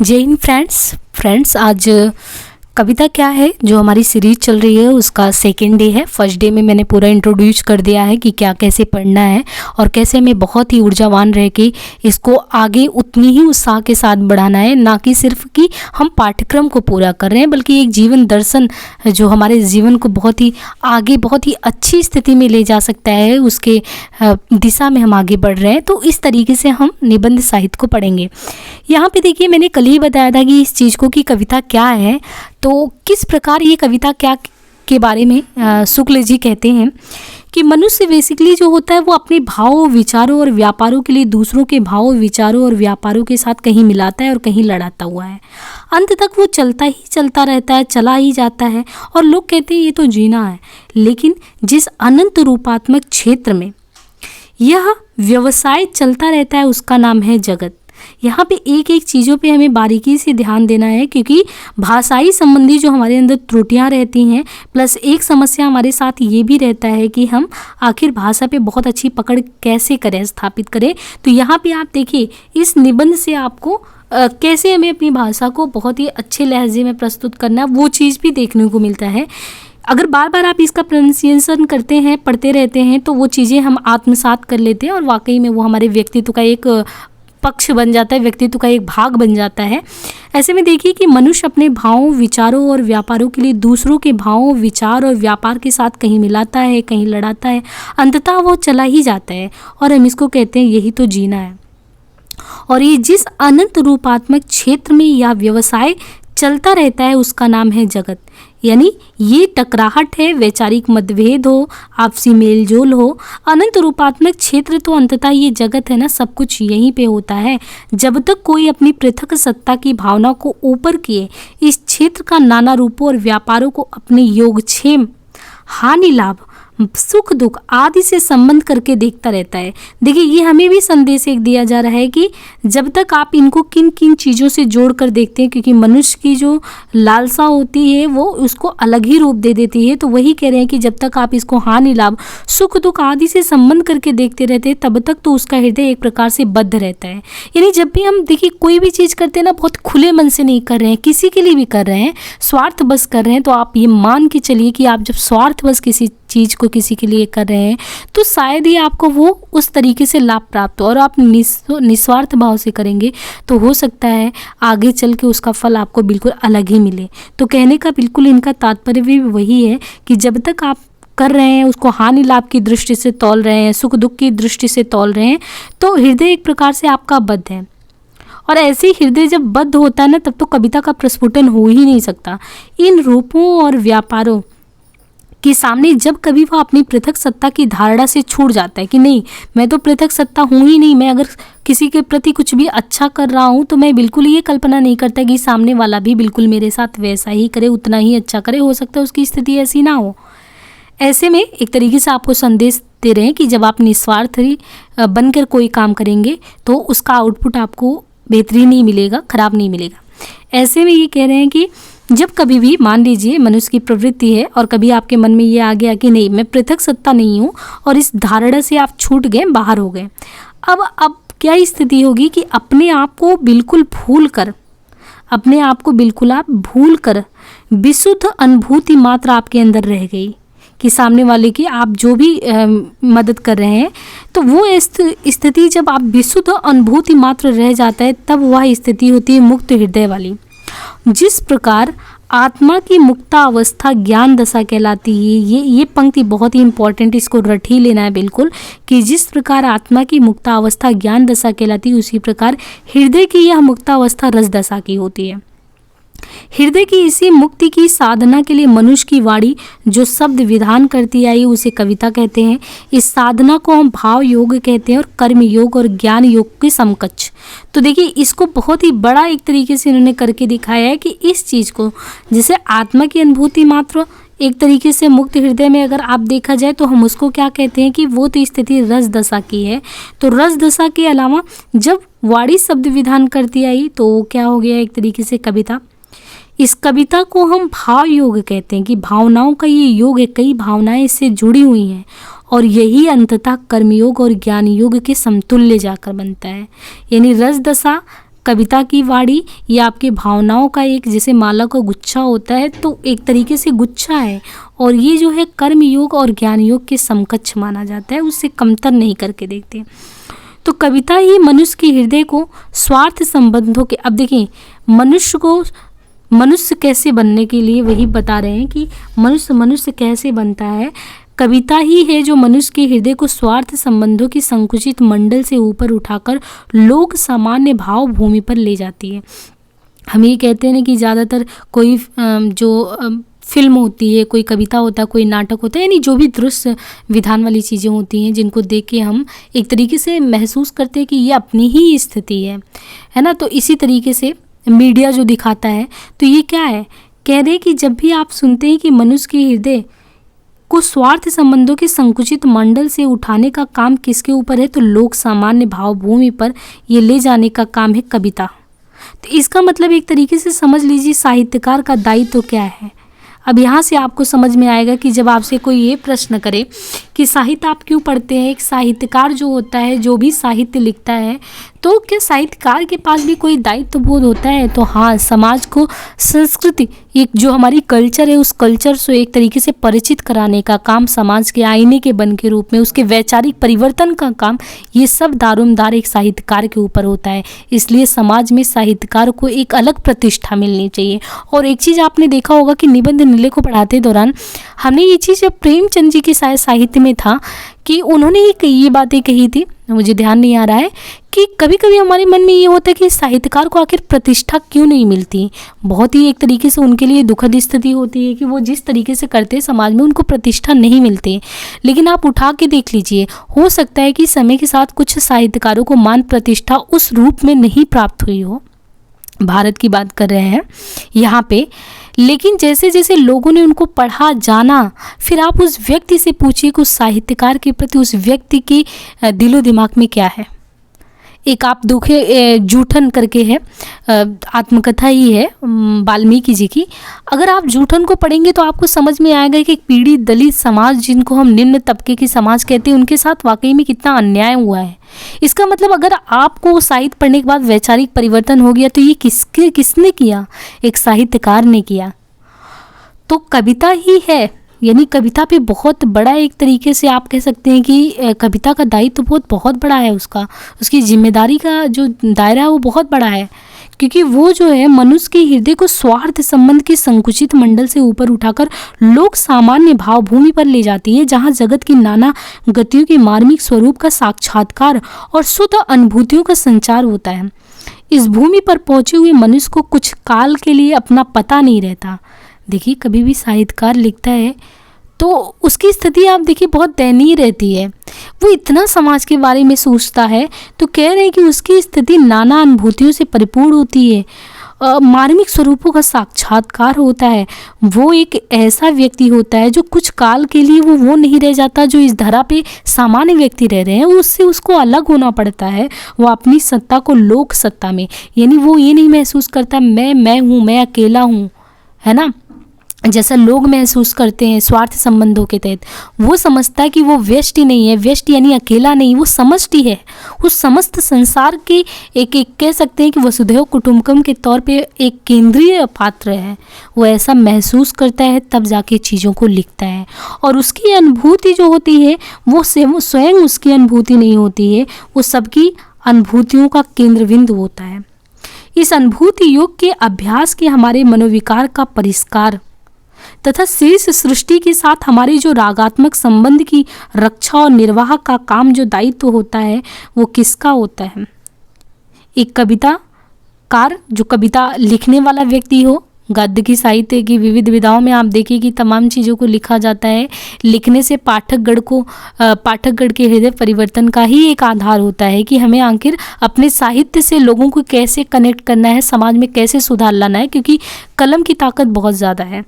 जय हिंद फ्रेंड्स आज कविता क्या है जो हमारी सीरीज चल रही है उसका सेकेंड डे है। फर्स्ट डे में मैंने पूरा इंट्रोड्यूस कर दिया है कि क्या कैसे पढ़ना है और कैसे हमें बहुत ही ऊर्जावान रह के इसको आगे उतनी ही उत्साह के साथ बढ़ाना है, ना कि सिर्फ कि हम पाठ्यक्रम को पूरा कर रहे हैं बल्कि एक जीवन दर्शन जो हमारे जीवन को बहुत ही आगे बहुत ही अच्छी स्थिति में ले जा सकता है, उसके दिशा में हम आगे बढ़ रहे हैं। तो इस तरीके से हम निबंध साहित्य को पढ़ेंगे। यहाँ पे देखिए, मैंने कल ही बताया था कि इस चीज़ को कि कविता क्या है, तो किस प्रकार ये कविता क्या के बारे में शुक्ल जी कहते हैं कि मनुष्य बेसिकली जो होता है वो अपने भावों, विचारों और व्यापारों के लिए दूसरों के भावों, विचारों और व्यापारों के साथ कहीं मिलाता है और कहीं लड़ाता हुआ है। अंत तक वो चलता रहता है, चला ही जाता है। और लोग कहते हैं ये तो जीना है, लेकिन जिस अनंत रूपात्मक क्षेत्र में यह व्यवसाय चलता रहता है उसका नाम है जगत। यहाँ पे एक एक चीज़ों पे हमें बारीकी से ध्यान देना है, क्योंकि भाषाई संबंधी जो हमारे अंदर त्रुटियाँ रहती हैं, प्लस एक समस्या हमारे साथ ये भी रहता है कि हम आखिर भाषा पे बहुत अच्छी पकड़ कैसे करें, स्थापित करें। तो यहाँ पे आप देखिए, इस निबंध से आपको कैसे हमें अपनी भाषा को बहुत ही अच्छे लहजे में प्रस्तुत करना है वो चीज़ भी देखने को मिलता है। अगर बार बार आप इसका प्रोनाउंसिएशन करते हैं, पढ़ते रहते हैं, तो वो चीज़ें हम आत्मसात कर लेते हैं और वाकई में वो हमारे व्यक्तित्व का एक पक्ष बन जाता है, व्यक्तित्व का एक भाग बन जाता है। ऐसे में देखिए कि मनुष्य अपने भावों, विचारों और व्यापारों के लिए दूसरों के भावों, विचार और व्यापार के साथ कहीं मिलाता है, कहीं लड़ाता है, अंततः वो चला ही जाता है। और हम इसको कहते हैं यही तो जीना है। और ये जिस अनंत रूपात्मक क्षेत्र में यह व्यवसाय चलता रहता है उसका नाम है जगत। यानी ये टकराहट है, वैचारिक मतभेद हो, आपसी मेलजोल हो, अनंत रूपात्मक क्षेत्र तो अंततः ये जगत है ना, सब कुछ यहीं पे होता है। जब तक कोई अपनी पृथक सत्ता की भावना को ऊपर किए इस क्षेत्र का नाना रूपों और व्यापारों को अपने योगक्षेम, हानि लाभ, सुख दुख आदि से संबंध करके देखता रहता है। देखिए, ये हमें भी संदेश एक दिया जा रहा है कि जब तक आप इनको किन किन चीज़ों से जोड़ कर देखते हैं, क्योंकि मनुष्य की जो लालसा होती है वो उसको अलग ही रूप दे देती है। तो वही कह रहे हैं कि जब तक आप इसको हानि लाभ, सुख दुख आदि से संबंध करके देखते रहते हैं तब तक तो उसका हृदय एक प्रकार से बद्ध रहता है। यानी जब भी हम देखिए कोई भी चीज़ करते हैं ना, बहुत खुले मन से नहीं कर रहे हैं, किसी के लिए भी कर रहे हैं, स्वार्थ बस कर रहे हैं, तो आप ये मान के चलिए कि आप जब स्वार्थ बस किसी चीज़ को किसी के लिए कर रहे हैं तो शायद ही आपको वो उस तरीके से लाभ प्राप्त हो। और आप निस्वार्थ भाव से करेंगे तो हो सकता है आगे चल के उसका फल आपको बिल्कुल अलग ही मिले। तो कहने का बिल्कुल इनका तात्पर्य भी वही है कि जब तक आप कर रहे हैं उसको हानि लाभ की दृष्टि से तौल रहे हैं, सुख दुख की दृष्टि से तौल रहे हैं, तो हृदय एक प्रकार से आपका बद्ध है। और ऐसे ही हृदय जब बद्ध होता है ना, तब तो कविता का प्रस्फुटन हो ही नहीं सकता। इन रूपों और व्यापारों कि सामने जब कभी वो अपनी पृथक सत्ता की धारणा से छूट जाता है कि नहीं, मैं तो पृथक सत्ता हूँ ही नहीं, मैं अगर किसी के प्रति कुछ भी अच्छा कर रहा हूँ तो मैं बिल्कुल ये कल्पना नहीं करता कि सामने वाला भी बिल्कुल मेरे साथ वैसा ही करे, उतना ही अच्छा करे। हो सकता है उसकी स्थिति ऐसी ना हो। ऐसे में एक तरीके से आपको संदेश दे रहे हैं कि जब आप निस्वार्थ बनकर कोई काम करेंगे तो उसका आउटपुट आपको बेहतरीन ही मिलेगा, खराब नहीं मिलेगा। ऐसे में ये कह रहे हैं कि जब कभी भी मान लीजिए मनुष्य की प्रवृत्ति है और कभी आपके मन में ये आ गया कि नहीं, मैं पृथक सत्ता नहीं हूँ, और इस धारणा से आप छूट गए, बाहर हो गए, अब क्या स्थिति होगी कि अपने आप को बिल्कुल भूल कर, अपने आप को बिल्कुल आप भूल कर विशुद्ध अनुभूति मात्र आपके अंदर रह गई कि सामने वाले की आप जो भी मदद कर रहे हैं, तो वो स्थिति जब आप विशुद्ध अनुभूति मात्र रह जाता है तब वह स्थिति होती है मुक्त हृदय वाली। जिस प्रकार आत्मा की मुक्तावस्था ज्ञान दशा कहलाती है, ये पंक्ति बहुत ही इंपॉर्टेंट, इसको रट ही लेना है बिल्कुल, कि जिस प्रकार आत्मा की मुक्तावस्था ज्ञान दशा कहलाती है उसी प्रकार हृदय की यह मुक्तावस्था रस दशा की होती है। हृदय की इसी मुक्ति की साधना के लिए मनुष्य की वाणी जो शब्द विधान करती आई उसे कविता कहते हैं। इस साधना को हम भाव योग कहते हैं और कर्म योग और ज्ञान योग के समकक्ष। तो देखिए, इसको बहुत ही बड़ा एक तरीके से इन्होंने करके दिखाया है कि इस चीज़ को जैसे आत्मा की अनुभूति मात्र एक तरीके से मुक्त हृदय में अगर आप देखा जाए तो हम उसको क्या कहते हैं कि वो तो स्थिति रस दशा की है। तो रस दशा के अलावा जब वाणी शब्द विधान करती आई तो वो क्या हो गया, एक तरीके से कविता। इस कविता को हम भाव योग कहते हैं कि भावनाओं का ये योग है, कई भावनाएं इससे जुड़ी हुई हैं और यही अंततः कर्मयोग और ज्ञान योग के समतुल्य जाकर बनता है। यानी रस दशा कविता की वाणी ये आपके भावनाओं का एक जैसे माला का गुच्छा होता है, तो एक तरीके से गुच्छा है, और ये जो है कर्म योग और ज्ञान योग के समकक्ष माना जाता है, उससे कमतर नहीं करके देखते। तो कविता ही मनुष्य के हृदय को स्वार्थ संबंधों के, अब देखिए मनुष्य कैसे बनने के लिए वही बता रहे हैं कि मनुष्य कैसे बनता है। कविता ही है जो मनुष्य के हृदय को स्वार्थ संबंधों की संकुचित मंडल से ऊपर उठाकर लोक सामान्य भाव भूमि पर ले जाती है। हम ये कहते हैं ना कि ज़्यादातर कोई जो फिल्म होती है, कोई कविता होता है, कोई नाटक होता है, यानी जो भी दृश्य विधान वाली चीज़ें होती हैं जिनको देख के हम एक तरीके से महसूस करते हैं कि ये अपनी ही स्थिति है ना। तो इसी तरीके से मीडिया जो दिखाता है, तो ये क्या है, कह रहे कि जब भी आप सुनते हैं कि मनुष्य के हृदय को स्वार्थ संबंधों के संकुचित मंडल से उठाने का काम किसके ऊपर है, तो लोक सामान्य भाव भूमि पर ये ले जाने का काम है कविता। तो इसका मतलब एक तरीके से समझ लीजिए साहित्यकार का दायित्व तो क्या है। अब यहाँ से आपको समझ में आएगा कि जब आपसे कोई ये प्रश्न करे कि साहित्य आप क्यों पढ़ते हैं, एक साहित्यकार जो होता है, जो भी साहित्य लिखता है, तो क्या साहित्यकार के पास भी कोई दायित्व बोध होता है? तो हाँ, समाज को संस्कृति, एक जो हमारी कल्चर है, उस कल्चर से एक तरीके से परिचित कराने का काम, समाज के आईने के बन के रूप में उसके वैचारिक परिवर्तन का काम, ये सब दारोमदार एक साहित्यकार के ऊपर होता है। इसलिए समाज में साहित्यकार को एक अलग प्रतिष्ठा मिलनी चाहिए। और एक चीज़ आपने देखा होगा कि निबंध नीले को पढ़ाते दौरान हमने ये चीज़ प्रेमचंद जी के साहित्य में था कि उन्होंने ये बातें कही थी, मुझे ध्यान नहीं आ रहा है, कि कभी कभी हमारे मन में ये होता है कि साहित्यकार को आखिर प्रतिष्ठा क्यों नहीं मिलती। बहुत ही एक तरीके से उनके लिए दुखद स्थिति होती है कि वो जिस तरीके से करते हैं समाज में उनको प्रतिष्ठा नहीं मिलती। लेकिन आप उठा के देख लीजिए, हो सकता है कि समय के साथ कुछ साहित्यकारों को मान प्रतिष्ठा उस रूप में नहीं प्राप्त हुई हो, भारत की बात कर रहे हैं यहाँ पे, लेकिन जैसे जैसे लोगों ने उनको पढ़ा, जाना, फिर आप उस व्यक्ति से पूछिए कि उस साहित्यकार के प्रति उस व्यक्ति के दिलो दिमाग में क्या है। एक आप दुखे जूठन करके है, आत्मकथा ही है वाल्मीकि जी की। अगर आप जूठन को पढ़ेंगे तो आपको समझ में आएगा कि पीड़ित दलित समाज, जिनको हम निम्न तबके की समाज कहते हैं, उनके साथ वाकई में कितना अन्याय हुआ है। इसका मतलब अगर आपको साहित्य पढ़ने के बाद वैचारिक परिवर्तन हो गया तो ये किसने किया? एक साहित्यकार ने किया। तो कविता ही है, यानी कविता पे बहुत बड़ा एक तरीके से आप कह सकते हैं कि कविता का दायित्व बहुत बड़ा है, उसकी जिम्मेदारी का जो दायरा है वो बहुत बड़ा है, क्योंकि वो जो है मनुष्य के हृदय को स्वार्थ संबंध के संकुचित मंडल से ऊपर उठाकर लोक सामान्य भाव भूमि पर ले जाती है, जहाँ जगत की नाना गतियों के मार्मिक स्वरूप का साक्षात्कार और शुद्ध अनुभूतियों का संचार होता है। इस भूमि पर पहुंचे हुए मनुष्य को कुछ काल के लिए अपना पता नहीं रहता। देखिए, कभी भी साहित्यकार लिखता है तो उसकी स्थिति आप देखिए बहुत दयनीय रहती है। वो इतना समाज के बारे में सोचता है, तो कह रहे हैं कि उसकी स्थिति नाना अनुभूतियों से परिपूर्ण होती है, मार्मिक स्वरूपों का साक्षात्कार होता है। वो एक ऐसा व्यक्ति होता है जो कुछ काल के लिए वो नहीं रह जाता जो इस धरा पे सामान्य व्यक्ति रह रहे हैं, उससे उसको अलग होना पड़ता है। वो अपनी सत्ता को लोक सत्ता में, यानी वो ये नहीं महसूस करता मैं हूँ, मैं अकेला हूँ, है ना, जैसा लोग महसूस करते हैं स्वार्थ संबंधों के तहत। वो समझता है कि वो व्यष्टि नहीं है, व्यष्टि यानी अकेला नहीं, वो समष्टि है, उस समस्त संसार के एक कह सकते हैं कि वसुधैव कुटुंबकम के तौर पे एक केंद्रीय पात्र है। वो ऐसा महसूस करता है तब जाके चीज़ों को लिखता है, और उसकी अनुभूति जो होती है वो स्वयं उसकी अनुभूति नहीं होती है, वो सबकी अनुभूतियों का केंद्र बिंदु होता है। इस अनुभूति योग के अभ्यास के हमारे मनोविकार का परिष्कार तथा शेष सृष्टि के साथ हमारे जो रागात्मक संबंध की रक्षा और निर्वाह का काम जो दायित्व होता है वो किसका होता है? एक कविताकार, जो कविता लिखने वाला व्यक्ति हो। गद्य की साहित्य की विविध विधाओं में आप देखिए कि तमाम चीज़ों को लिखा जाता है। लिखने से पाठकगण के हृदय परिवर्तन का ही एक आधार होता है कि हमें आखिर अपने साहित्य से लोगों को कैसे कनेक्ट करना है, समाज में कैसे सुधार लाना है, क्योंकि कलम की ताकत बहुत ज़्यादा है।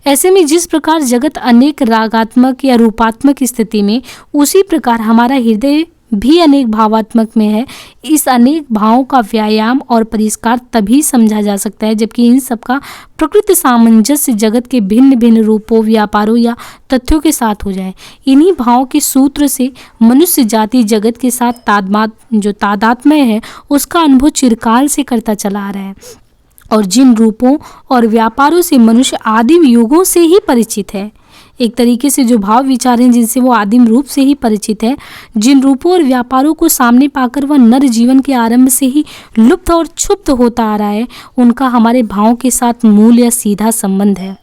ऐसे में जिस प्रकार जगत अनेक रागात्मक या रूपात्मक स्थिति में, उसी प्रकार हमारा हृदय भी अनेक भावात्मक में है। इस अनेक भावों का व्यायाम और परिष्कार तभी समझा जा सकता है जबकि इन सब का प्रकृति सामंजस्य जगत के भिन्न भिन्न रूपों, व्यापारों या तथ्यों के साथ हो जाए। इन्हीं भावों के सूत्र से मनुष्य जाति जगत के साथ तादात्म्य है उसका अनुभव चिरकाल से करता चला आ रहा है। और जिन रूपों और व्यापारों से मनुष्य आदिम युगों से ही परिचित है, एक तरीके से जो भाव विचार हैं जिनसे वो आदिम रूप से ही परिचित है, जिन रूपों और व्यापारों को सामने पाकर वह नर जीवन के आरंभ से ही लुप्त और क्षुप्त होता आ रहा है, उनका हमारे भावों के साथ मूल या सीधा संबंध है।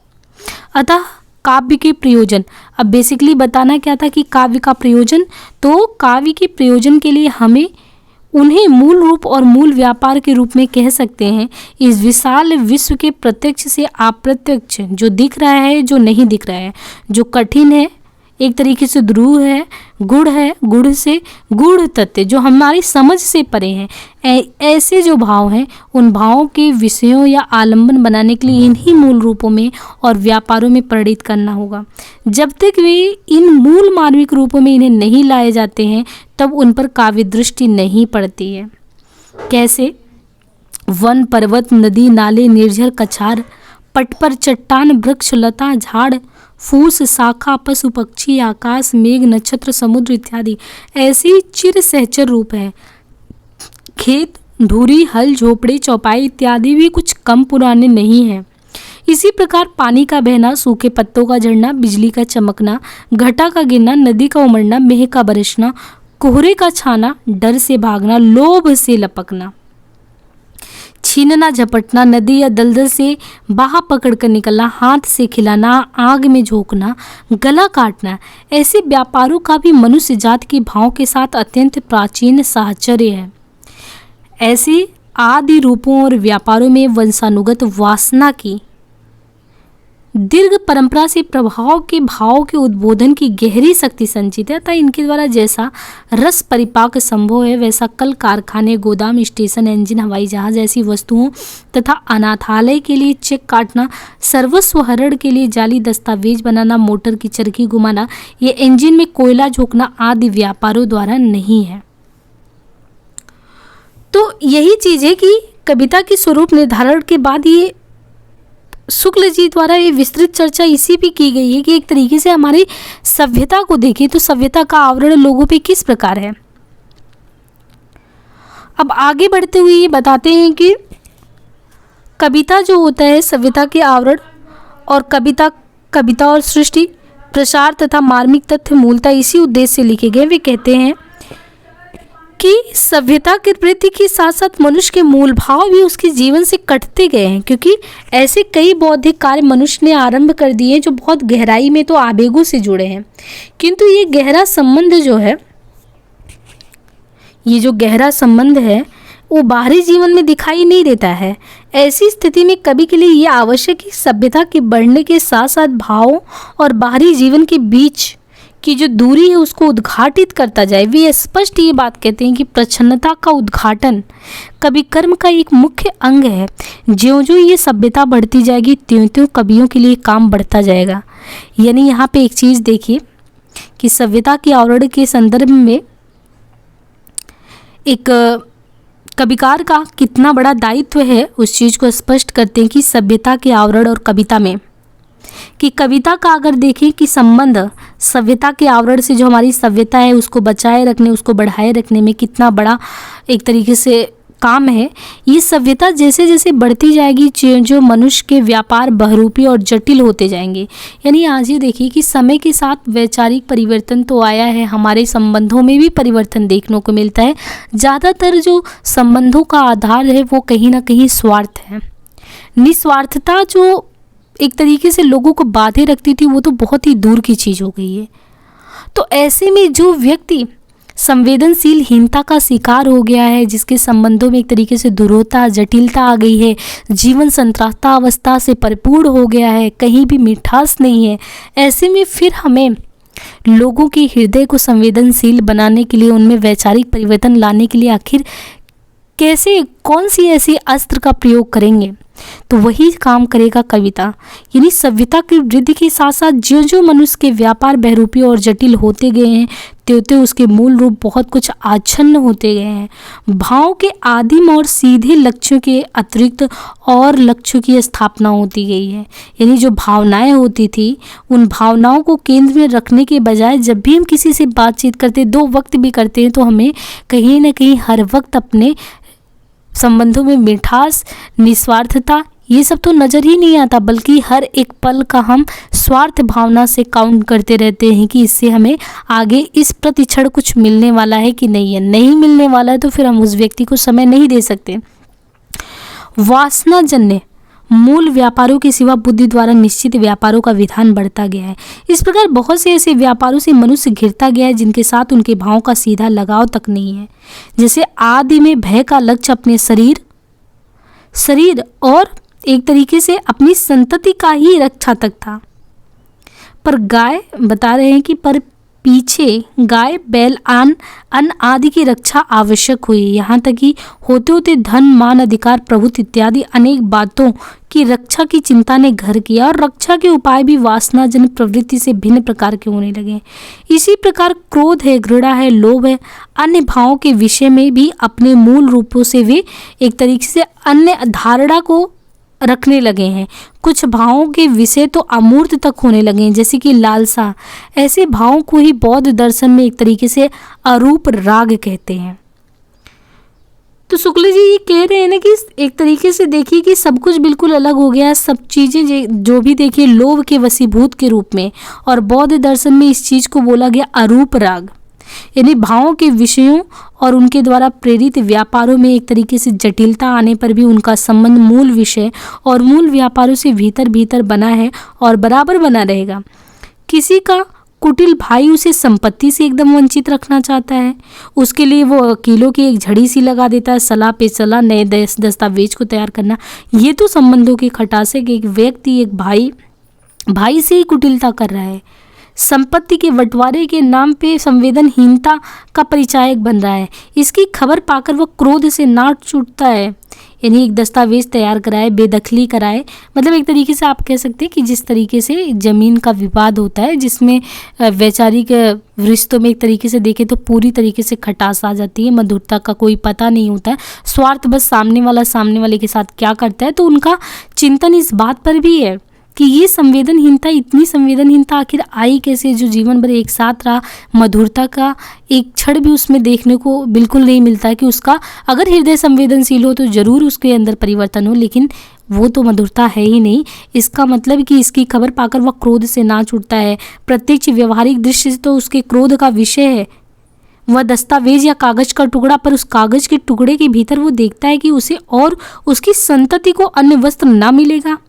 अतः काव्य के प्रयोजन, अब बेसिकली बताना क्या था कि काव्य का प्रयोजन, तो काव्य के प्रयोजन के लिए हमें उन्हें मूल रूप और मूल व्यापार के रूप में कह सकते हैं। इस विशाल विश्व के प्रत्यक्ष से अप्रत्यक्ष, जो दिख रहा है, जो नहीं दिख रहा है, जो कठिन है, एक तरीके से ध्रुव है, गुड़ से गूढ़ तत्व जो हमारी समझ से परे हैं, ऐसे जो भाव हैं उन भावों के विषयों या आलंबन बनाने के लिए इन्हीं मूल रूपों में और व्यापारों में प्रणीत करना होगा। जब तक वे इन मूल मानविक रूपों में इन्हें नहीं लाए जाते हैं तब उन पर काव्य दृष्टि नहीं पड़ती है। कैसे? वन, पर्वत, नदी, नाले, निर्झर, कछार, पट पर चट्टान, वृक्ष, लता, झाड़, फूस, शाखा, पशु, पक्षी, आकाश, मेघ, नक्षत्र, समुद्र इत्यादि ऐसे चिर सहचर रूप हैं। खेत, धुरी, हल, झोपड़े, चौपाई इत्यादि भी कुछ कम पुराने नहीं हैं। इसी प्रकार पानी का बहना, सूखे पत्तों का झड़ना, बिजली का चमकना, घटा का गिरना, नदी का उमड़ना, मेघ का बरसना, कोहरे का छाना, डर से भागना, लोभ से लपकना, छीनना, झपटना, नदी या दलदल से बाह पकड़कर निकलना, हाथ से खिलाना, आग में झोंकना, गला काटना, ऐसे व्यापारों का भी मनुष्य जात की भावों के साथ अत्यंत प्राचीन साहचर्य है। ऐसे आदि रूपों और व्यापारों में वंशानुगत वासना की दीर्घ परंपरा से प्रभाव के भाव के उद्बोधन की गहरी शक्ति संचित है, अतः इनके द्वारा जैसा रस परिपाक संभव है वैसा कल, कारखाने, गोदाम, स्टेशन, इंजन, हवाई जहाज ऐसी वस्तुओं तथा अनाथालय के लिए चेक काटना, सर्वस्व हरण के लिए जाली दस्तावेज बनाना, मोटर की चरखी घुमाना, ये इंजन में कोयला झोंकना आदि व्यापारों द्वारा नहीं है। तो यही चीज़ है कि कविता की स्वरूप निर्धारण के बाद ये शुक्ल जी द्वारा ये विस्तृत चर्चा इसी पे की गई है कि एक तरीके से हमारी सभ्यता को देखिए तो सभ्यता का आवरण लोगों पे किस प्रकार है। अब आगे बढ़ते हुए ये बताते हैं कि कविता जो होता है सभ्यता के आवरण और कविता और सृष्टि, प्रसार तथा मार्मिक तथ्य मूलतः इसी उद्देश्य से लिखे गए। वे कहते हैं कि सभ्यता के प्रति के साथ साथ मनुष्य के मूल भाव भी उसके जीवन से कटते गए हैं, क्योंकि ऐसे कई बौद्धिक कार्य मनुष्य ने आरंभ कर दिए जो बहुत गहराई में तो आवेगों से जुड़े हैं, किंतु ये गहरा संबंध जो है, ये जो गहरा संबंध है वो बाहरी जीवन में दिखाई नहीं देता है। ऐसी स्थिति में कवि के लिए ये आवश्यक है कि सभ्यता के बढ़ने के साथ साथ भावों और बाहरी जीवन के बीच की जो दूरी है उसको उद्घाटित करता जाए। वे स्पष्ट ये बात कहते हैं कि प्रच्छन्नता का उद्घाटन कवि कर्म का एक मुख्य अंग है। ज्यों-ज्यों ये सभ्यता बढ़ती जाएगी त्यों-त्यों कवियों के लिए काम बढ़ता जाएगा। यानी यहाँ पे एक चीज़ देखिए कि सभ्यता के आवरण के संदर्भ में एक कविकार का कितना बड़ा दायित्व है उस चीज़ को स्पष्ट करते हैं कि सभ्यता के आवरण और कविता में, कि कविता का अगर देखें कि संबंध सभ्यता के आवरण से जो हमारी सभ्यता है उसको बचाए रखने, उसको बढ़ाए रखने में कितना बड़ा एक तरीके से काम है। ये सभ्यता जैसे जैसे बढ़ती जाएगी जो मनुष्य के व्यापार बहुरूपी और जटिल होते जाएंगे। यानी आज ये देखिए कि समय के साथ वैचारिक परिवर्तन तो आया है, हमारे संबंधों में भी परिवर्तन देखने को मिलता है। ज़्यादातर जो संबंधों का आधार है वो कहीं ना कहीं स्वार्थ है। निस्वार्थता जो एक तरीके से लोगों को बांधे रखती थी वो तो बहुत ही दूर की चीज़ हो गई है। तो ऐसे में जो व्यक्ति संवेदनशीलहीनता का शिकार हो गया है, जिसके संबंधों में एक तरीके से दुरूहता, जटिलता आ गई है, जीवन संतृप्ता अवस्था से परिपूर्ण हो गया है, कहीं भी मिठास नहीं है, ऐसे में फिर हमें लोगों के हृदय को संवेदनशील बनाने के लिए, उनमें वैचारिक परिवर्तन लाने के लिए आखिर कैसे, कौन सी ऐसी अस्त्र का प्रयोग करेंगे। तो वही काम करेगा कविता। यानी सभ्यता की वृद्धि के साथ साथ ज्यों ज्यों मनुष्य के व्यापार बहुरूपी और जटिल होते गए हैं, त्यों त्यों उसके मूल रूप बहुत कुछ आच्छन्न होते गए हैं। भाव के आदिम और सीधे लक्ष्यों के अतिरिक्त और लक्ष्यों की स्थापना होती गई है। यानी जो भावनाएं होती थी, उन भावनाओं को केंद्र में रखने के बजाय जब भी हम किसी से बातचीत करते, दो वक्त भी करते हैं, तो हमें कहीं ना कहीं हर वक्त अपने संबंधों में मिठास, निस्वार्थता, ये सब तो नज़र ही नहीं आता, बल्कि हर एक पल का हम स्वार्थ भावना से काउंट करते रहते हैं कि इससे हमें आगे इस प्रतिक्षण कुछ मिलने वाला है कि नहीं है। नहीं मिलने वाला है तो फिर हम उस व्यक्ति को समय नहीं दे सकते। वासनाजन्य मूल व्यापारों के सिवा बुद्धि द्वारा निश्चित व्यापारों का विधान बढ़ता गया है। इस प्रकार बहुत से ऐसे व्यापारों से मनुष्य घिरता गया है जिनके साथ उनके भावों का सीधा लगाव तक नहीं है। जैसे आदि में भय का लक्ष्य अपने शरीर और एक तरीके से अपनी संतति का ही रक्षा तक था, पर गाय बता रहे हैं कि पर पीछे गाय, बैल, अन्न आदि की रक्षा आवश्यक हुई। यहाँ तक कि होते होते धन, मान, अधिकार, प्रभुत्व इत्यादि अनेक बातों की रक्षा की चिंता ने घर किया और रक्षा के उपाय भी वासनाजनक प्रवृत्ति से भिन्न प्रकार के होने लगे। इसी प्रकार क्रोध है, घृणा है, लोभ है, अन्य भावों के विषय में भी अपने मूल रूपों से वे एक तरीके से अन्य धारणा को रखने लगे हैं। कुछ भावों के विषय तो अमूर्त तक होने लगे हैं, जैसे कि लालसा। ऐसे भावों को ही बौद्ध दर्शन में एक तरीके से अरूप राग कहते हैं। तो शुक्ल जी ये कह रहे हैं ना कि एक तरीके से देखिए कि सब कुछ बिल्कुल अलग हो गया है, सब चीज़ें जो भी देखिए लोभ के वशीभूत के रूप में, और बौद्ध दर्शन में इस चीज़ को बोला गया अरूप राग। यानी भावों के विषयों और उनके द्वारा प्रेरित व्यापारों में एक तरीके से जटिलता आने पर भी उनका संबंध मूल विषय और मूल व्यापारों से भीतर भीतर बना है और बराबर बना रहेगा। किसी का कुटिल भाई उसे संपत्ति से एकदम वंचित रखना चाहता है, उसके लिए वो वकीलों की एक झड़ी सी लगा देता है, सलाह पे सलाह, नए दस्तावेज को तैयार करना। ये तो संबंधों की खटास है कि एक व्यक्ति एक भाई से ही कुटिलता कर रहा है, संपत्ति के बंटवारे के नाम पे संवेदनहीनता का परिचायक बन रहा है। इसकी खबर पाकर वह क्रोध से नाट छूटता है। यानी एक दस्तावेज तैयार कराए, बेदखली कराए, मतलब एक तरीके से आप कह सकते हैं कि जिस तरीके से ज़मीन का विवाद होता है, जिसमें वैचारिक रिश्तों में एक तरीके से देखें तो पूरी तरीके से खटास आ जाती है, मधुरता का कोई पता नहीं होता है, स्वार्थ बस सामने वाले के साथ क्या करता है। तो उनका चिंतन इस बात पर भी है कि ये इतनी संवेदनहीनता आखिर आई कैसे, जो जीवन भर एक साथ रहा, मधुरता का एक क्षण भी उसमें देखने को बिल्कुल नहीं मिलता है कि उसका अगर हृदय संवेदनशील हो तो ज़रूर उसके अंदर परिवर्तन हो, लेकिन वो तो मधुरता है ही नहीं। इसका मतलब कि इसकी खबर पाकर वह क्रोध से नाच उठता है। प्रत्यक्ष व्यवहारिक दृष्टि से तो उसके क्रोध का विषय है वह दस्तावेज या कागज़ का टुकड़ा, पर उस कागज़ के टुकड़े के भीतर वो देखता है कि उसे और उसकी संतति को अन्य वस्त्र ना मिलेगा।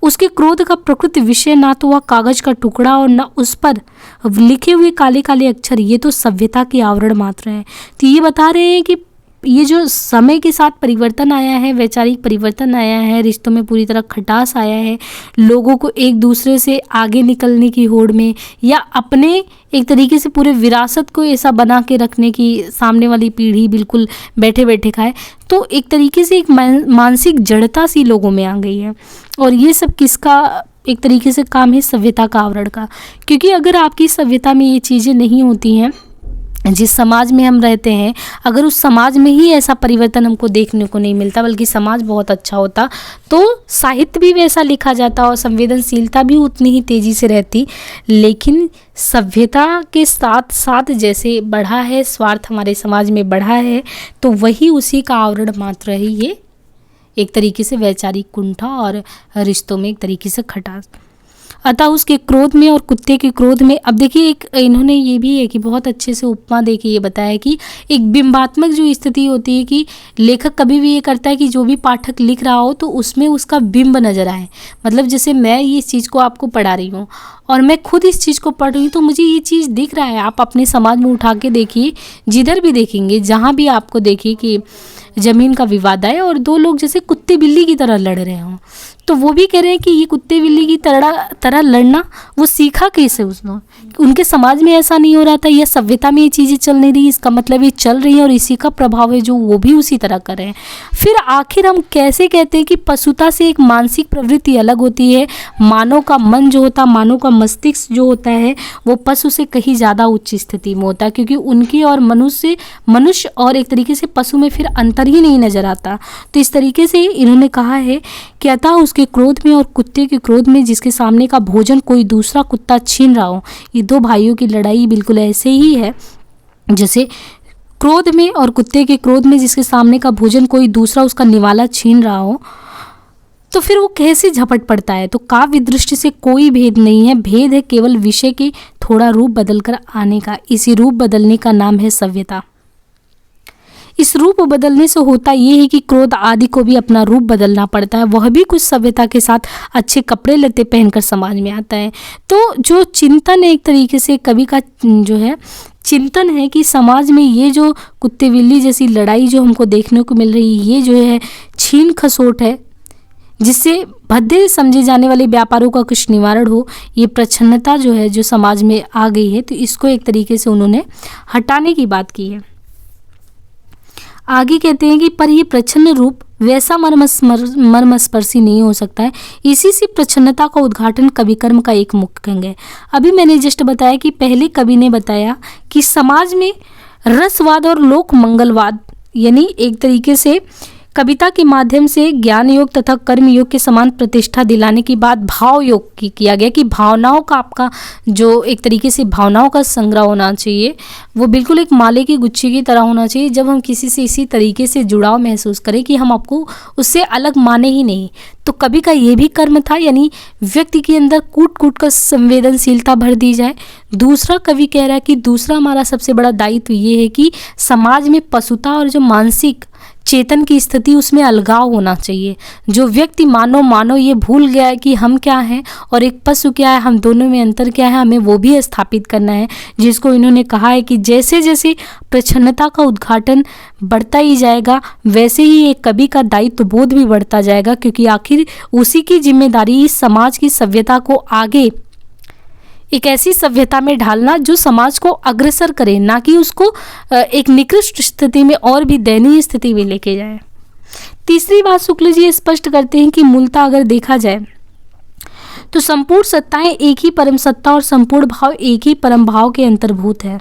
उसके क्रोध का प्रकृत विषय ना तो वह कागज का टुकड़ा और न उस पर लिखे हुए काले काले अक्षर, ये तो सभ्यता के आवरण मात्र है। तो ये बता रहे हैं कि ये जो समय के साथ परिवर्तन आया है, वैचारिक परिवर्तन आया है, रिश्तों में पूरी तरह खटास आया है, लोगों को एक दूसरे से आगे निकलने की होड़ में या अपने एक तरीके से पूरे विरासत को ऐसा बना के रखने की सामने वाली पीढ़ी बिल्कुल बैठे बैठे खाए, तो एक तरीके से एक मानसिक जड़ता सी लोगों में आ गई है। और ये सब किसका एक तरीके से काम है? सभ्यता का आवरण का। क्योंकि अगर आपकी सभ्यता में ये चीज़ें नहीं होती हैं, जिस समाज में हम रहते हैं, अगर उस समाज में ही ऐसा परिवर्तन हमको देखने को नहीं मिलता, बल्कि समाज बहुत अच्छा होता, तो साहित्य भी वैसा लिखा जाता और संवेदनशीलता भी उतनी ही तेज़ी से रहती। लेकिन सभ्यता के साथ साथ जैसे बढ़ा है, स्वार्थ हमारे समाज में बढ़ा है, तो वही उसी का आवरण मात्र है ये एक तरीके से वैचारिक कुंठा और रिश्तों में एक तरीके से खटास। अतः उसके क्रोध में और कुत्ते के क्रोध में, अब देखिए एक इन्होंने ये भी है कि बहुत अच्छे से उपमा दे के ये बताया कि एक बिंबात्मक जो स्थिति होती है कि लेखक कभी भी ये करता है कि जो भी पाठक लिख रहा हो तो उसमें उसका बिंब नज़र आए। मतलब जैसे मैं ये चीज़ को आपको पढ़ा रही हूँ और मैं खुद इस चीज़ को पढ़ रही हूँ, तो मुझे ये चीज़ दिख रहा है। आप अपने समाज में उठा के देखिए, जिधर भी देखेंगे, जहाँ भी आपको देखिए कि ज़मीन का विवाद आए और दो लोग जैसे कुत्ते बिल्ली की तरह लड़ रहे हों, तो वो भी कह रहे हैं कि ये कुत्ते बिल्ली की तरह लड़ना वो सीखा कैसे उसने, उनके समाज में ऐसा नहीं हो रहा था, या सभ्यता में ये चीज़ें चल नहीं रही, इसका मतलब ये चल रही है और इसी का प्रभाव है जो वो भी उसी तरह कर रहे हैं। फिर आखिर हम कैसे कहते हैं कि पशुता से एक मानसिक प्रवृत्ति अलग होती है। मानव का मन जो होता है, मानव का मस्तिष्क जो होता है वो पशु से कहीं ज़्यादा उच्च स्थिति में होता है, क्योंकि उनके और मनुष्य और एक तरीके से पशु में फिर अंतर ही नहीं नजर आता। तो इस तरीके से इन्होंने कहा है कि अतः उसके क्रोध में और कुत्ते के क्रोध में जिसके सामने का भोजन कोई दूसरा कुत्ता छीन रहा हो, ये दो भाइयों की लड़ाई बिल्कुल ऐसे ही है जैसे क्रोध में और कुत्ते के क्रोध में जिसके सामने का भोजन कोई दूसरा उसका निवाला छीन रहा हो, तो फिर वो कैसे झपट पड़ता है। तो काव्य दृष्टि से कोई भेद नहीं है, भेद है केवल विषय के थोड़ा रूप बदल कर आने का। इसी रूप बदलने का नाम है सभ्यता। इस रूप बदलने से होता ये है कि क्रोध आदि को भी अपना रूप बदलना पड़ता है, वह भी कुछ सभ्यता के साथ अच्छे कपड़े लत्ते पहनकर समाज में आता है। तो जो चिंतन है एक तरीके से कवि का जो है चिंतन है कि समाज में ये जो कुत्ते बिल्ली जैसी लड़ाई जो हमको देखने को मिल रही है, ये जो है छीन खसोट है, जिससे भद्दे समझे जाने वाले व्यापारों का कुछ निवारण हो। ये प्रच्छन्नता जो है जो समाज में आ गई है, तो इसको एक तरीके से उन्होंने हटाने की बात की है। आगे कहते हैं कि पर ये प्रच्छन्न रूप वैसा मर्मस्पर्शी नहीं हो सकता है। इसी से प्रच्छन्नता का उद्घाटन कवि कर्म का एक मुख्य अंग है। अभी मैंने जस्ट बताया कि पहले कवि ने बताया कि समाज में रसवाद और लोक मंगलवाद, यानी एक तरीके से कविता के माध्यम से ज्ञान योग तथा कर्म योग के समान प्रतिष्ठा दिलाने की बात भाव योग की किया गया कि भावनाओं का आपका जो एक तरीके से भावनाओं का संग्रह होना चाहिए, वो बिल्कुल एक माले की गुच्छी की तरह होना चाहिए। जब हम किसी से इसी तरीके से जुड़ाव महसूस करें कि हम आपको उससे अलग माने ही नहीं, तो कवि का ये भी कर्म था, यानी व्यक्ति के अंदर कूट कूट कर संवेदनशीलता भर दी जाए। दूसरा कवि कह रहा है कि दूसरा हमारा सबसे बड़ा दायित्व ये है कि समाज में पशुता और जो मानसिक चेतन की स्थिति उसमें अलगाव होना चाहिए। जो व्यक्ति मानो ये भूल गया है कि हम क्या हैं और एक पशु क्या है, हम दोनों में अंतर क्या है, हमें वो भी स्थापित करना है। जिसको इन्होंने कहा है कि जैसे जैसे प्रच्छन्नता का उद्घाटन बढ़ता ही जाएगा, वैसे ही एक कवि का दायित्व बोध भी बढ़ता जाएगा, क्योंकि आखिर उसी की जिम्मेदारी इस समाज की सभ्यता को आगे एक ऐसी सभ्यता में ढालना जो समाज को अग्रसर करे, ना कि उसको एक निकृष्ट स्थिति में और भी दयनीय स्थिति में लेके जाए। तीसरी बात शुक्ल जी स्पष्ट करते हैं कि मूलतः अगर देखा जाए तो संपूर्ण सत्ताएं एक ही परम सत्ता और संपूर्ण भाव एक ही परम भाव के अंतर्भूत है।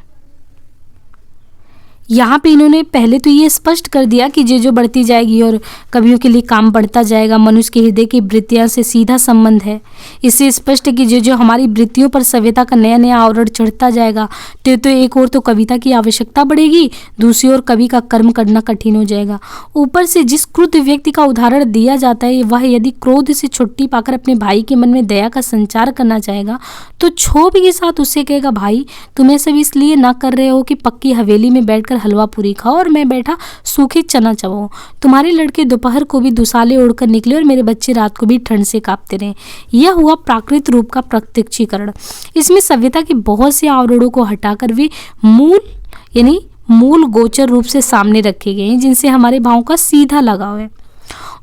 यहाँ पे इन्होंने पहले तो ये स्पष्ट कर दिया कि जो बढ़ती जाएगी और कवियों के लिए काम बढ़ता जाएगा, मनुष्य के हृदय की वृत्तियाँ से सीधा संबंध है। इससे स्पष्ट है कि जो हमारी वृत्तियों पर सभ्यता का नया नया आवरण चढ़ता जाएगा, तो एक और तो कविता की आवश्यकता बढ़ेगी, दूसरी ओर कवि का कर्म करना कठिन हो जाएगा। ऊपर से जिस क्रुद्ध व्यक्ति का उदाहरण दिया जाता है, वह यदि क्रोध से छुट्टी पाकर अपने भाई के मन में दया का संचार करना चाहेगा, तो क्षोभ के साथ उससे कहेगा, भाई तुम सब इसलिए ना कर रहे हो कि पक्की हवेली में बैठकर हलवा पूरी खाओ और मैं बैठा सूखे चना चबाऊं। तुम्हारे लड़के दोपहर को भी दुसाले ओढ़कर निकले और मेरे बच्चे रात को भी ठंड से कांपते रहे। यह हुआ प्राकृत रूप का प्रत्यक्षीकरण। इसमें सभ्यता के बहुत से आवरणों को हटाकर वे मूल गोचर रूप से सामने रखे गए हैं, जिनसे हमारे भावों का सीधा लगाव है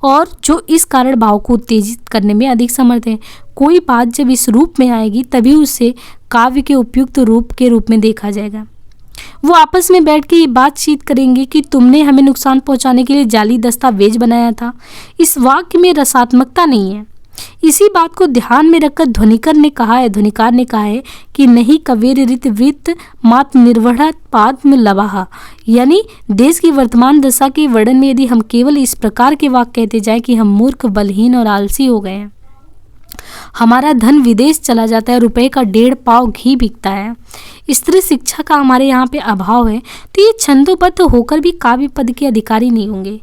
और जो इस कारण भाव को उत्तेजित करने में अधिक समर्थ है। कोई बात जब इस रूप में आएगी तभी उसे काव्य के उपयुक्त रूप के रूप में देखा जाएगा। वो आपस में बैठ के ये बातचीत करेंगे कि तुमने हमें नुकसान पहुंचाने के लिए जाली दस्तावेज बनाया था। इस वाक्य में रसात्मकता नहीं है। इसी बात को ध्यान में रखकर ध्वनिकार ने कहा है कि नहीं कवेर ऋत वृत्त मात निर्वढ़ पाद्म लवाहा, यानी देश की वर्तमान दशा के वर्णन में यदि हम केवल इस प्रकार के वाक्य कहते जाए कि हम मूर्ख, बलहीन और आलसी हो गए हैं, हमारा धन विदेश चला जाता है, रुपए का 1.5 पाव घी बिकता है, स्त्री शिक्षा का हमारे यहाँ पे अभाव है, तो ये छंदोबद्ध होकर भी काव्य पद के अधिकारी नहीं होंगे।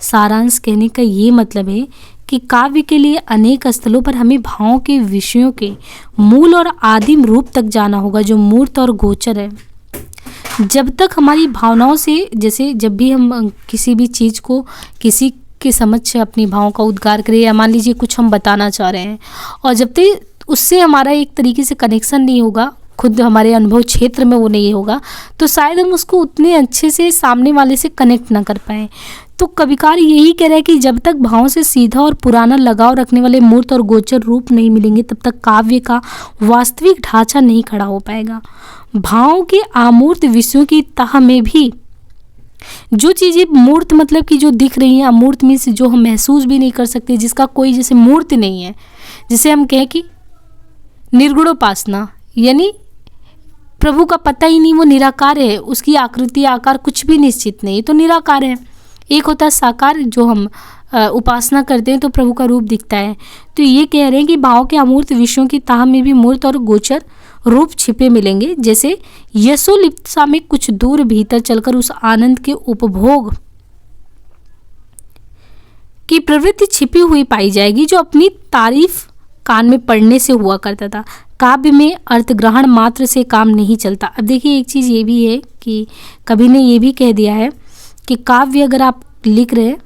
सारांश कहने का ये मतलब है कि काव्य के लिए अनेक स्थलों पर हमें भावों के विषयों के मूल और आदिम रूप तक जाना होगा, जो मूर्त और गोचर है। जब तक हमारी भावनाओं से, जैसे जब भी हम किसी भी चीज़ को किसी के समक्ष अपनी भावों का उद्गार करें, या मान लीजिए कुछ हम बताना चाह रहे हैं, और जब तक उससे हमारा एक तरीके से कनेक्शन नहीं होगा, खुद हमारे अनुभव क्षेत्र में वो नहीं होगा, तो शायद हम उसको उतने अच्छे से सामने वाले से कनेक्ट ना कर पाएँ। तो कविकार यही कह रहे हैं कि जब तक भावों से सीधा और पुराना लगाव रखने वाले मूर्त और गोचर रूप नहीं मिलेंगे तब तक काव्य का वास्तविक ढांचा नहीं खड़ा हो पाएगा। भावों के अमूर्त विषयों की तह में भी जो चीज़ें मूर्त मतलब कि जो दिख रही हैं, अमूर्त मीन्स जो हम महसूस भी नहीं कर सकते, जिसका कोई जैसे मूर्त नहीं है, जिसे हम कहें कि निर्गुणोपासना, यानी प्रभु का पता ही नहीं, वो निराकार है, उसकी आकृति आकार कुछ भी निश्चित नहीं, तो निराकार है। एक होता है साकार, जो हम उपासना करते हैं तो प्रभु का रूप दिखता है। तो ये कह रहे हैं कि भाव के अमूर्त विषयों की तह में भी मूर्त और गोचर रूप छिपे मिलेंगे, जैसे यशोलिप्सा में कुछ दूर भीतर चलकर उस आनंद के उपभोग की प्रवृत्ति छिपी हुई पाई जाएगी जो अपनी तारीफ कान में पढ़ने से हुआ करता था। काव्य में अर्थ ग्रहण मात्र से काम नहीं चलता। अब देखिए एक चीज़ ये भी है कि कवि ने ये भी कह दिया है कि काव्य अगर आप लिख रहे हैं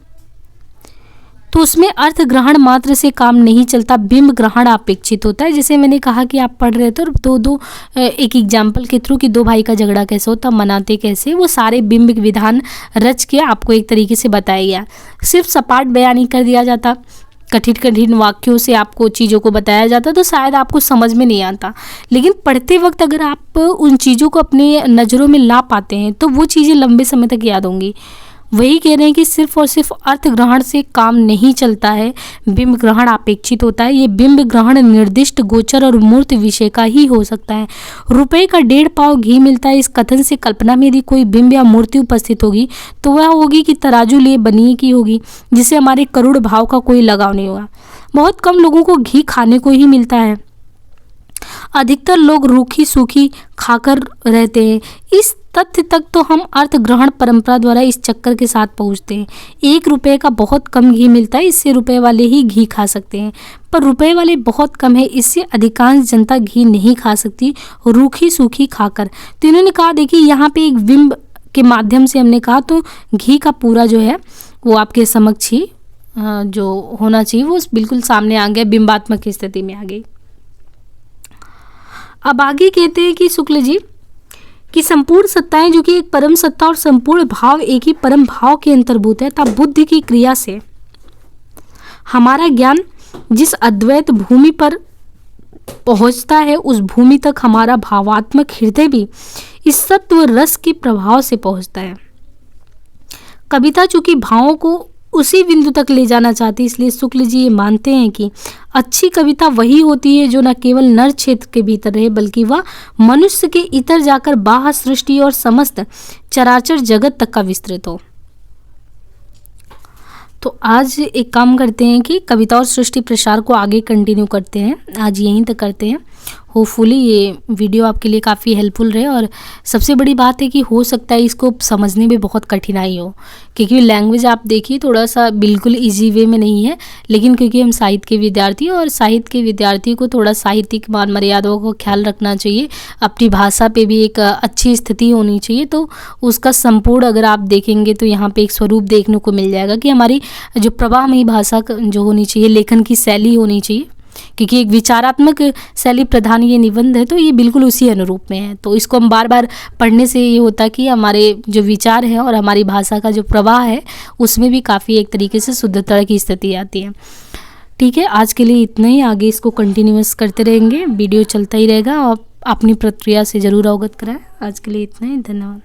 तो उसमें अर्थ ग्रहण मात्र से काम नहीं चलता, बिंब ग्रहण अपेक्षित होता है। जैसे मैंने कहा कि आप पढ़ रहे थे और दो एक एग्जाम्पल के थ्रू कि दो भाई का झगड़ा कैसे होता, मनाते कैसे, वो सारे बिंब विधान रच के आपको एक तरीके से बताया गया। सिर्फ सपाट बयान नहीं कर दिया जाता, कठिन कठिन वाक्यों से आपको चीज़ों को बताया जाता तो शायद आपको समझ में नहीं आता, लेकिन पढ़ते वक्त अगर आप उन चीज़ों को अपने नज़रों में ला पाते हैं तो वो चीज़ें लंबे समय तक याद होंगी। वही कह रहे हैं कि सिर्फ और सिर्फ अर्थ ग्रहण से काम नहीं चलता है, बिंब ग्रहण अपेक्षित होता है। ये बिंब ग्रहण निर्दिष्ट गोचर और मूर्त विषय का ही हो सकता है। रुपए का 1.5 पाव घी मिलता है, इस कथन से कल्पना में यदि कोई बिंब या मूर्ति उपस्थित होगी तो वह होगी कि तराजू लिए बनी की होगी, जिससे हमारे करोड़ भाव का कोई लगाव नहीं होगा। बहुत कम लोगों को घी खाने को ही मिलता है, अधिकतर लोग रूखी सूखी खाकर रहते हैं। इस तथ्य तक तो हम अर्थ ग्रहण परंपरा द्वारा इस चक्कर के साथ पहुंचते हैं। 1 रुपए का बहुत कम घी मिलता है, इससे रुपए वाले ही घी खा सकते हैं, पर रुपए वाले बहुत कम है, इससे अधिकांश जनता घी नहीं खा सकती रूखी सूखी खाकर। तो इन्होंने कहा देखिए यहाँ पे एक बिंब के माध्यम से हमने कहा तो घी का पूरा जो है वो आपके समक्ष ही जो होना चाहिए वो बिल्कुल सामने आ गया, बिंबात्मक स्थिति में आ गई। अब आगे कहते हैं कि शुक्ल जी कि संपूर्ण सत्ताएं जो कि एक परम सत्ता और संपूर्ण भाव एक ही परम भाव के अंतर्भूत है, तब बुद्धि की क्रिया से हमारा ज्ञान जिस अद्वैत भूमि पर पहुंचता है उस भूमि तक हमारा भावात्मक हृदय भी इस सत्व रस के प्रभाव से पहुंचता है। कविता चूंकि भावों को उसी बिंदु तक ले जाना चाहती, इसलिए शुक्ल जी ये मानते हैं कि अच्छी कविता वही होती है जो न केवल नर क्षेत्र के भीतर रहे बल्कि वह मनुष्य के इतर जाकर बाह्य सृष्टि और समस्त चराचर जगत तक का विस्तृत हो। तो आज एक काम करते हैं कि कविता और सृष्टि प्रसार को आगे कंटिन्यू करते हैं, आज यहीं तक करते हैं। होपफुली ये वीडियो आपके लिए काफ़ी हेल्पफुल रहे, और सबसे बड़ी बात है कि हो सकता है इसको समझने में बहुत कठिनाई हो, क्योंकि लैंग्वेज आप देखिए थोड़ा सा बिल्कुल इजी वे में नहीं है, लेकिन क्योंकि हम साहित्य के विद्यार्थी हैं और साहित्य के विद्यार्थी को थोड़ा साहित्यिक मान मर्यादाओं को ख्याल रखना चाहिए, अपनी भाषा पे भी एक अच्छी स्थिति होनी चाहिए। तो उसका संपूर्ण अगर आप देखेंगे तो यहाँ पे एक स्वरूप देखने को मिल जाएगा कि हमारी जो प्रवाहमयी भाषा जो होनी चाहिए, लेखन की शैली होनी चाहिए, क्योंकि एक विचारात्मक शैली प्रधान ये निबंध है तो ये बिल्कुल उसी अनुरूप में है। तो इसको हम बार बार पढ़ने से ये होता है कि हमारे जो विचार हैं और हमारी भाषा का जो प्रवाह है उसमें भी काफ़ी एक तरीके से शुद्धता की स्थिति आती है। ठीक है, आज के लिए इतना ही, आगे इसको कंटिन्यूअस करते रहेंगे, वीडियो चलता ही रहेगा और अपनी प्रक्रिया से ज़रूर अवगत कराएं। आज के लिए इतना ही, धन्यवाद।